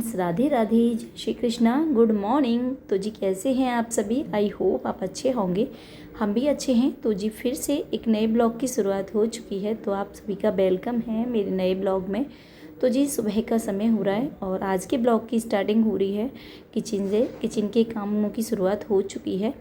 Friends, Radhe Radhe, जय Shri Krishna, good morning. तो जी कैसे हैं आप सभी? आई होप आप अच्छे होंगे। हम भी अच्छे हैं। तो जी फिर से एक नए ब्लॉग की शुरुआत हो चुकी है, तो आप सभी का वेलकम है मेरे नए ब्लॉग में। तो जी सुबह का समय हो रहा है और आज के ब्लॉग की स्टार्टिंग हो रही है किचन के कामों की शुरुआत हो चुकी है।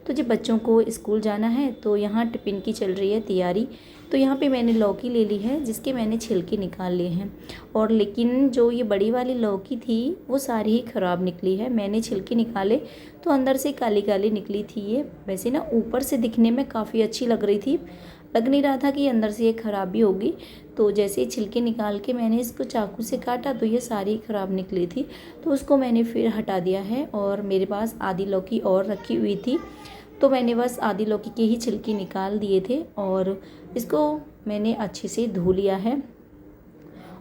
तो जी बच्चों को स्कूल जाना है, तो यहाँ टिफ़िन की चल रही है तैयारी। तो यहाँ पे मैंने लौकी ले ली है, जिसके मैंने छिलके निकाल लिए हैं। और लेकिन जो ये बड़ी वाली लौकी थी वो सारी ही ख़राब निकली है। मैंने छिलके निकाले तो अंदर से काली काली निकली थी। ये वैसे ना ऊपर से दिखने में काफ़ी अच्छी लग रही थी, लग नहीं रहा था कि अंदर से ये ख़राब भी होगी। तो जैसे ही छिलके निकाल के मैंने इसको चाकू से काटा तो ये सारी ख़राब निकली थी। तो उसको मैंने फिर हटा दिया है और मेरे पास आधी लौकी और रखी हुई थी, तो मैंने बस आधी लौकी के ही छिलके निकाल दिए थे और इसको मैंने अच्छे से धो लिया है।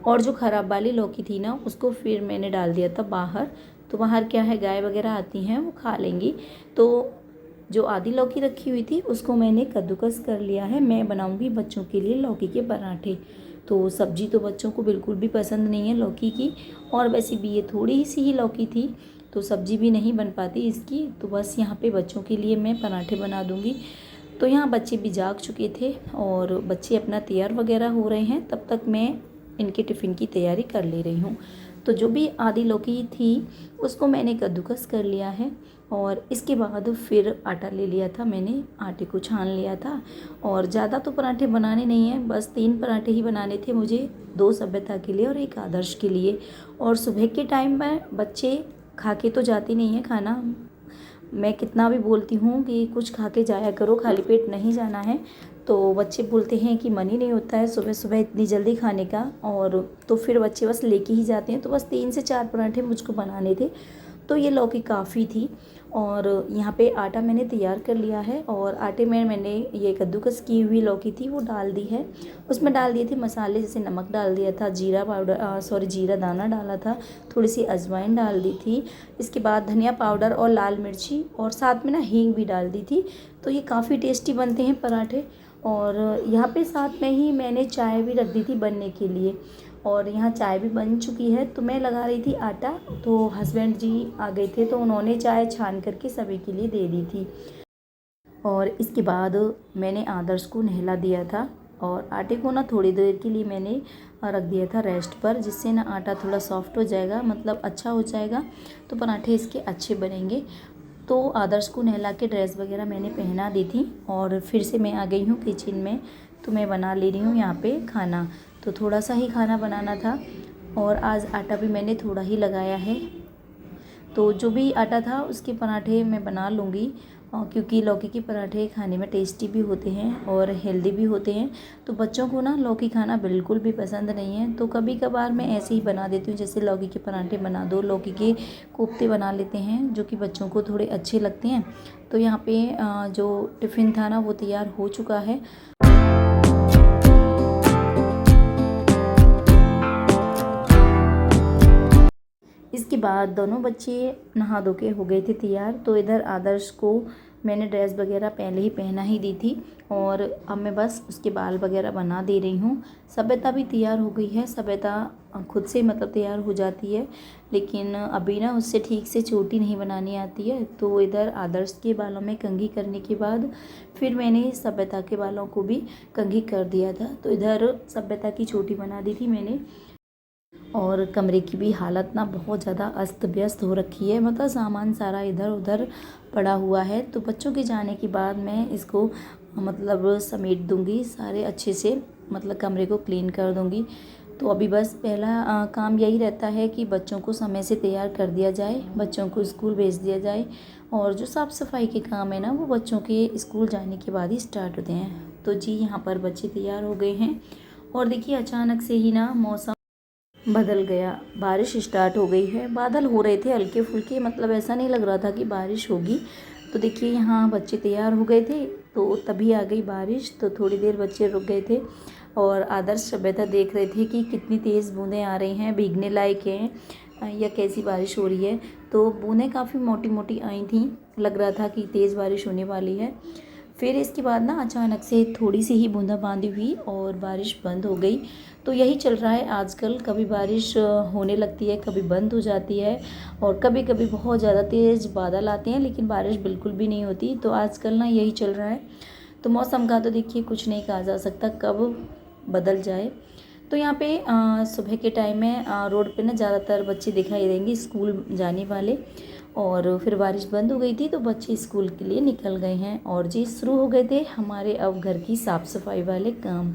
और जो ख़राब वाली लौकी थी ना, उसको फिर मैंने डाल दिया था बाहर। तो बाहर क्या है, गाय वगैरह आती हैं वो खा लेंगी। तो जो आधी लौकी रखी हुई थी उसको मैंने कद्दूकस कर लिया है। मैं बनाऊंगी बच्चों के लिए लौकी के पराठे। तो सब्जी तो बच्चों को बिल्कुल भी पसंद नहीं है लौकी की, और वैसे भी ये थोड़ी सी ही लौकी थी तो सब्जी भी नहीं बन पाती इसकी। तो बस यहाँ पे बच्चों के लिए मैं पराठे बना दूँगी। तो यहाँ बच्चे भी जाग चुके थे और बच्चे अपना तैयार वगैरह हो रहे हैं, तब तक मैं इनके टिफ़िन की तैयारी कर ले रही हूँ। तो जो भी आधी लौकी थी उसको मैंने कद्दूकस कर लिया है और इसके बाद फिर आटा ले लिया था। मैंने आटे को छान लिया था और ज़्यादा तो पराठे बनाने नहीं हैं, बस 3 पराठे ही बनाने थे मुझे, 2 सभ्यता के लिए और 1 आदर्श के लिए। और सुबह के टाइम में बच्चे खा के तो जाते नहीं हैं खाना। मैं कितना भी बोलती हूँ कि कुछ खा के जाया करो, खाली पेट नहीं जाना है, तो बच्चे बोलते हैं कि मन ही नहीं होता है सुबह सुबह इतनी जल्दी खाने का। और तो फिर बच्चे बस लेके ही जाते हैं। तो बस 3 से 4 पराठे मुझको बनाने थे, तो ये लौकी काफ़ी थी। और यहाँ पे आटा मैंने तैयार कर लिया है और आटे में मैंने ये कद्दूकस की हुई लौकी थी वो डाल दी है। उसमें डाल दिए थे मसाले, जैसे नमक डाल दिया था, जीरा पाउडर जीरा दाना डाला था, थोड़ी सी अजवाइन डाल दी थी, इसके बाद धनिया पाउडर और लाल मिर्ची और साथ में ना हींग भी डाल दी थी। तो ये काफ़ी टेस्टी बनते हैं पराठे। और यहाँ पे साथ में ही मैंने चाय भी रख दी थी बनने के लिए, और यहाँ चाय भी बन चुकी है। तो मैं लगा रही थी आटा, तो हस्बैंड जी आ गए थे तो उन्होंने चाय छान करके सभी के लिए दे दी थी। और इसके बाद मैंने आदर्श को नहला दिया था और आटे को ना थोड़ी देर के लिए मैंने रख दिया था रेस्ट पर, जिससे ना आटा थोड़ा सॉफ्ट हो जाएगा, मतलब अच्छा हो जाएगा, तो पराठे इसके अच्छे बनेंगे। तो आदर्श को नहला के ड्रेस वगैरह मैंने पहना दी थी और फिर से मैं आ गई हूँ किचन में। तो मैं बना ले रही हूँ यहाँ पे खाना। तो थोड़ा सा ही खाना बनाना था और आज आटा भी मैंने थोड़ा ही लगाया है। तो जो भी आटा था उसके पराठे मैं बना लूँगी, क्योंकि लौकी के पराठे खाने में टेस्टी भी होते हैं और हेल्दी भी होते हैं। तो बच्चों को ना लौकी खाना बिल्कुल भी पसंद नहीं है, तो कभी कभार मैं ऐसे ही बना देती हूँ, जैसे लौकी के पराठे बना दो, लौकी के कोफ्ते बना लेते हैं जो कि बच्चों को थोड़े अच्छे लगते हैं। तो यहाँ पे जो टिफ़िन था ना वो तैयार हो चुका है। इसके बाद दोनों बच्चे नहा धो के हो गए थे तैयार। तो इधर आदर्श को मैंने ड्रेस वगैरह पहले ही पहना ही दी थी और अब मैं बस उसके बाल वगैरह बना दे रही हूँ। सभ्यता भी तैयार हो गई है। सभ्यता खुद से मतलब तैयार हो जाती है, लेकिन अभी ना उससे ठीक से चोटी नहीं बनानी आती है। तो इधर आदर्श के बालों में कंघी करने के बाद फिर मैंने सभ्यता के बालों को भी कंघी कर दिया था। तो इधर सभ्यता की चोटी बना दी थी मैंने। और कमरे की भी हालत ना बहुत ज़्यादा अस्त व्यस्त हो रखी है, मतलब सामान सारा इधर उधर पड़ा हुआ है। तो बच्चों के जाने के बाद मैं इसको मतलब समेट दूंगी सारे अच्छे से, मतलब कमरे को क्लीन कर दूंगी। तो अभी बस पहला काम यही रहता है कि बच्चों को समय से तैयार कर दिया जाए, बच्चों को स्कूल भेज दिया जाए, और जो साफ़ सफाई के काम है ना वो बच्चों के स्कूल जाने के बाद ही स्टार्ट होते हैं। तो जी यहाँ पर बच्चे तैयार हो गए हैं और देखिए अचानक से ही ना मौसम बदल गया, बारिश स्टार्ट हो गई है। बादल हो रहे थे हल्के फुल्के, मतलब ऐसा नहीं लग रहा था कि बारिश होगी। तो देखिए यहाँ बच्चे तैयार हो गए थे तो तभी आ गई बारिश। तो थोड़ी देर बच्चे रुक गए थे और आदर्श सभ्यता देख रहे थे कि कितनी तेज़ बूंदें आ रही हैं, भीगने लायक हैं या कैसी बारिश हो रही है। तो बूंदें काफ़ी मोटी मोटी आई थी, लग रहा था कि तेज़ बारिश होने वाली है। फिर इसके बाद ना अचानक से थोड़ी सी ही बूंदाबांदी हुई और बारिश बंद हो गई। तो यही चल रहा है आजकल, कभी बारिश होने लगती है, कभी बंद हो जाती है और कभी कभी बहुत ज़्यादा तेज़ बादल आते हैं लेकिन बारिश बिल्कुल भी नहीं होती। तो आजकल ना यही चल रहा है। तो मौसम का तो देखिए कुछ नहीं कहा जा सकता कब बदल जाए। तो यहाँ पे सुबह के टाइम में रोड पे ना ज़्यादातर बच्चे दिखाई देंगे स्कूल जाने वाले। और फिर बारिश बंद हो गई थी तो बच्चे स्कूल के लिए निकल गए हैं और जी शुरू हो गए थे हमारे अब घर की साफ़ सफाई वाले काम।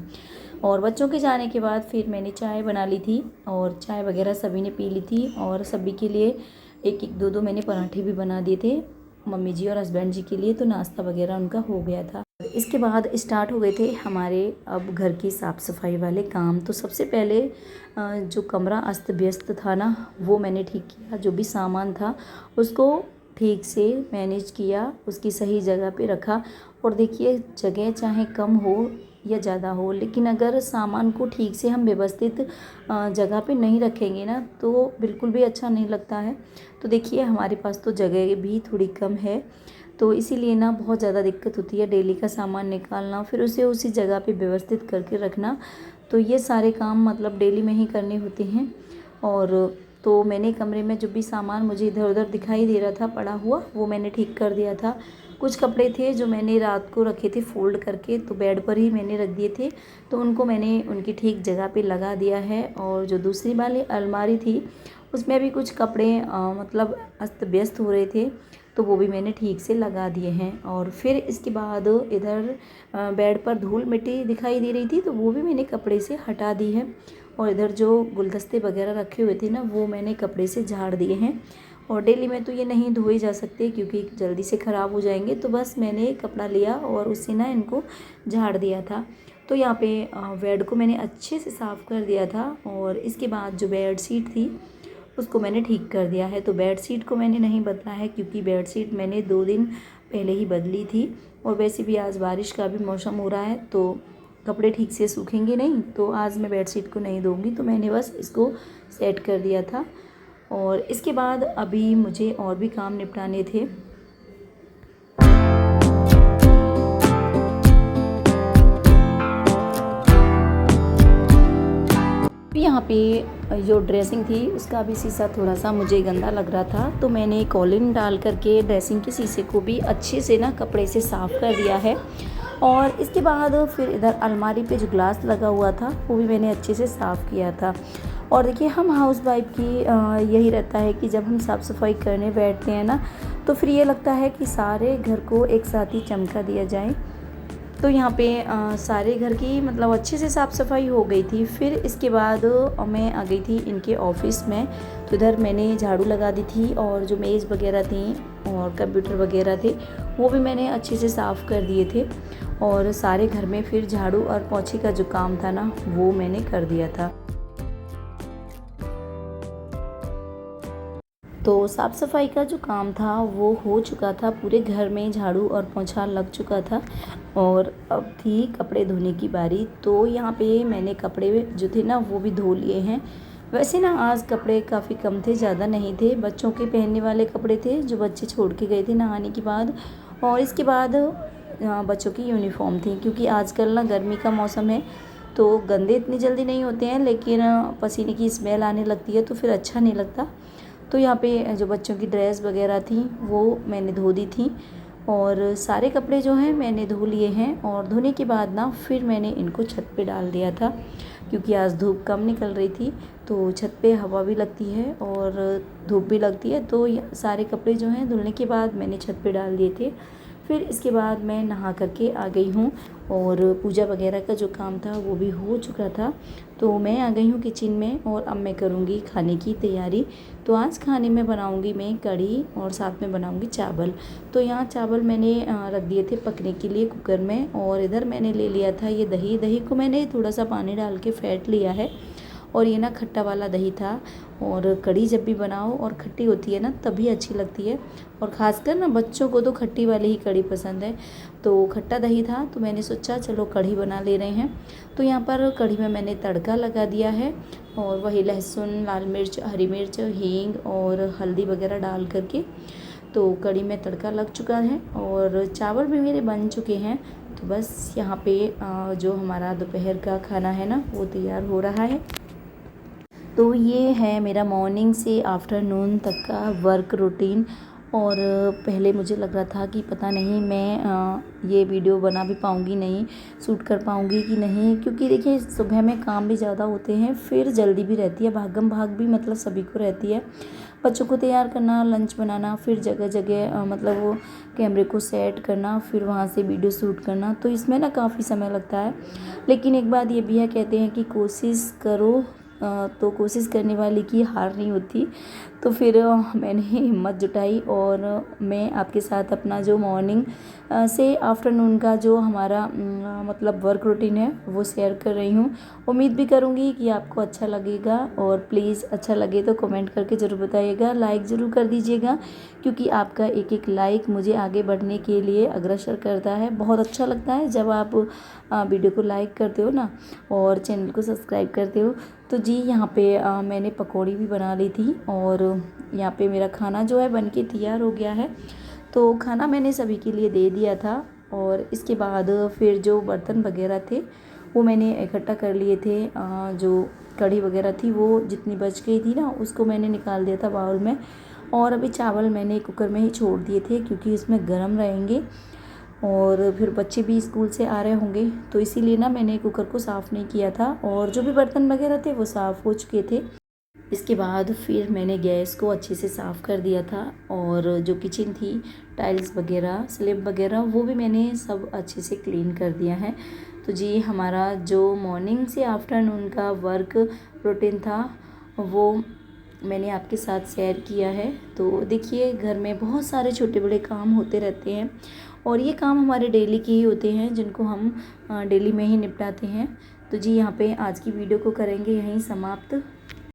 और बच्चों के जाने के बाद फिर मैंने चाय बना ली थी और चाय वगैरह सभी ने पी ली थी और सभी के लिए एक एक दो दो मैंने पराठे भी बना दिए थे, मम्मी जी और हस्बैंड जी के लिए। तो नाश्ता वगैरह उनका हो गया था। इसके बाद स्टार्ट हो गए थे हमारे अब घर की साफ़ सफाई वाले काम। तो सबसे पहले जो कमरा अस्त व्यस्त था ना वो मैंने ठीक किया, जो भी सामान था उसको ठीक से मैनेज किया, उसकी सही जगह पे रखा। और देखिए जगह चाहे कम हो या ज़्यादा हो लेकिन अगर सामान को ठीक से हम व्यवस्थित जगह पे नहीं रखेंगे ना तो बिल्कुल भी अच्छा नहीं लगता है। तो देखिए हमारे पास तो जगह भी थोड़ी कम है तो इसीलिए ना बहुत ज़्यादा दिक्कत होती है डेली का सामान निकालना, फिर उसे उसी जगह पे व्यवस्थित करके रखना। तो ये सारे काम मतलब डेली में ही करने होते हैं। और तो मैंने कमरे में जो भी सामान मुझे इधर उधर दिखाई दे रहा था पड़ा हुआ वो मैंने ठीक कर दिया था। कुछ कपड़े थे जो मैंने रात को रखे थे फ़ोल्ड करके, तो बेड पर ही मैंने रख दिए थे, तो उनको मैंने उनकी ठीक जगह पे लगा दिया है। और जो दूसरी वाली अलमारी थी उसमें भी कुछ कपड़े मतलब अस्त व्यस्त हो रहे थे तो वो भी मैंने ठीक से लगा दिए हैं। और फिर इसके बाद इधर बेड पर धूल मिट्टी दिखाई दे रही थी तो वो भी मैंने कपड़े से हटा दी है। और इधर जो गुलदस्ते वगैरह रखे हुए थे ना वो मैंने कपड़े से झाड़ दिए हैं। और डेली में तो ये नहीं धोए जा सकते क्योंकि जल्दी से ख़राब हो जाएंगे, तो बस मैंने कपड़ा लिया और उससे ना इनको झाड़ दिया था। तो यहाँ पे बेड को मैंने अच्छे से साफ़ कर दिया था और इसके बाद जो बेड शीट थी उसको मैंने ठीक कर दिया है। तो बेड शीट को मैंने नहीं बदला है क्योंकि बेड शीट मैंने 2 दिन पहले ही बदली थी और वैसे भी आज बारिश का भी मौसम हो रहा है तो कपड़े ठीक से सूखेंगे नहीं, तो आज मैं बेड शीट को नहीं दूँगी। तो मैंने बस इसको सेट कर दिया था। और इसके बाद अभी मुझे और भी काम निपटाने थे। यहाँ पे जो ड्रेसिंग थी उसका भी शीशा थोड़ा सा मुझे गंदा लग रहा था तो मैंने कॉलिन डाल करके ड्रेसिंग के शीशे को भी अच्छे से ना कपड़े से साफ़ कर दिया है। और इसके बाद फिर इधर अलमारी पे जो ग्लास लगा हुआ था वो भी मैंने अच्छे से साफ़ किया था। और देखिए हम हाउस वाइफ की यही रहता है कि जब हम साफ़ सफाई करने बैठते हैं ना तो फिर ये लगता है कि सारे घर को एक साथ ही चमका दिया जाए। तो यहाँ पे सारे घर की मतलब अच्छे से साफ़ सफाई हो गई थी। फिर इसके बाद मैं आ गई थी इनके ऑफिस में, तो इधर मैंने झाड़ू लगा दी थी और जो मेज़ वगैरह थी और कंप्यूटर वगैरह थे वो भी मैंने अच्छे से साफ़ कर दिए थे। और सारे घर में फिर झाड़ू और पोंछे का जो काम था ना वो मैंने कर दिया था। तो साफ़ सफाई का जो काम था वो हो चुका था, पूरे घर में झाड़ू और पोंछा लग चुका था और अब थी कपड़े धोने की बारी। तो यहाँ पे मैंने कपड़े जो थे ना वो भी धो लिए हैं। वैसे ना आज कपड़े काफ़ी कम थे, ज़्यादा नहीं थे, बच्चों के पहनने वाले कपड़े थे जो बच्चे छोड़ के गए थे नहाने के बाद। और इसके बाद बच्चों की यूनिफॉर्म थी क्योंकि आजकल ना गर्मी का मौसम है तो गंदे इतनी जल्दी नहीं होते हैं लेकिन पसीने की स्मेल आने लगती है तो फिर अच्छा नहीं लगता। तो यहाँ पे जो बच्चों की ड्रेस वगैरह थी वो मैंने धो दी थी और सारे कपड़े जो हैं मैंने धो लिए हैं। और धोने के बाद ना फिर मैंने इनको छत पे डाल दिया था क्योंकि आज धूप कम निकल रही थी तो छत पे हवा भी लगती है और धूप भी लगती है। तो सारे कपड़े जो हैं धुलने के बाद मैंने छत पे डाल दिए थे। फिर इसके बाद मैं नहा करके आ गई हूँ और पूजा वगैरह का जो काम था वो भी हो चुका था। तो मैं आ गई हूँ किचन में और अब मैं करूँगी खाने की तैयारी। तो आज खाने में बनाऊँगी मैं कढ़ी और साथ में बनाऊँगी चावल। तो यहाँ चावल मैंने रख दिए थे पकने के लिए कुकर में और इधर मैंने ले लिया था ये दही। दही को मैंने थोड़ा सा पानी डाल के फेंट लिया है और ये ना खट्टा वाला दही था। और कढ़ी जब भी बनाओ और खट्टी होती है ना तभी अच्छी लगती है और ख़ासकर ना बच्चों को तो खट्टी वाली ही कढ़ी पसंद है। तो खट्टा दही था तो मैंने सोचा चलो कढ़ी बना ले रहे हैं। तो यहाँ पर कढ़ी में मैंने तड़का लगा दिया है और वही लहसुन, लाल मिर्च, हरी मिर्च, हींग और हल्दी वगैरह डाल करके तो कढ़ी में तड़का लग चुका है और चावल भी मेरे बन चुके हैं। तो बस यहाँ पे जो हमारा दोपहर का खाना है ना वो तैयार हो रहा है। तो ये है मेरा मॉर्निंग से आफ्टरनून तक का वर्क रूटीन। और पहले मुझे लग रहा था कि पता नहीं मैं ये वीडियो बना भी पाऊँगी नहीं, शूट कर पाऊँगी कि नहीं, क्योंकि देखिए सुबह में काम भी ज़्यादा होते हैं, फिर जल्दी भी रहती है, भागम भाग भी मतलब सभी को रहती है। बच्चों को तैयार करना, लंच बनाना, फिर जगह जगह मतलब वो कैमरे को सेट करना, फिर वहाँ से वीडियो शूट करना, तो इसमें ना काफ़ी समय लगता है। लेकिन एक बात ये भी है, कहते हैं कि कोशिश करो तो कोशिश करने वाले की हार नहीं होती। तो फिर मैंने हिम्मत जुटाई और मैं आपके साथ अपना जो मॉर्निंग से आफ्टरनून का जो हमारा मतलब वर्क रूटीन है वो शेयर कर रही हूँ। उम्मीद भी करूँगी कि आपको अच्छा लगेगा और प्लीज़ अच्छा लगे तो कमेंट करके ज़रूर बताइएगा, लाइक ज़रूर कर दीजिएगा, क्योंकि आपका एक एक लाइक मुझे आगे बढ़ने के लिए अग्रसर करता है। बहुत अच्छा लगता है जब आप वीडियो को लाइक करते हो ना और चैनल को सब्सक्राइब करते हो। तो जी यहाँ पे मैंने पकौड़ी भी बना ली थी और यहाँ पे मेरा खाना जो है बनके तैयार हो गया है। तो खाना मैंने सभी के लिए दे दिया था और इसके बाद फिर जो बर्तन वगैरह थे वो मैंने इकट्ठा कर लिए थे। जो कढ़ी वगैरह थी वो जितनी बच गई थी ना उसको मैंने निकाल दिया था बाउल में। और अभी चावल मैंने कुकर में ही छोड़ दिए थे क्योंकि उसमें गर्म रहेंगे और फिर बच्चे भी स्कूल से आ रहे होंगे, तो इसीलिए ना मैंने कुकर को साफ़ नहीं किया था और जो भी बर्तन वगैरह थे वो साफ़ हो चुके थे। इसके बाद फिर मैंने गैस को अच्छे से साफ़ कर दिया था और जो किचन थी, टाइल्स वगैरह, स्लैब वगैरह, वो भी मैंने सब अच्छे से क्लीन कर दिया है। तो जी हमारा जो मॉर्निंग से आफ्टरनून का वर्क रूटीन था वो मैंने आपके साथ शेयर किया है। तो देखिए घर में बहुत सारे छोटे बड़े काम होते रहते हैं और ये काम हमारे डेली के ही होते हैं जिनको हम डेली में ही निपटाते हैं। तो जी यहाँ पे आज की वीडियो को करेंगे यहीं समाप्त।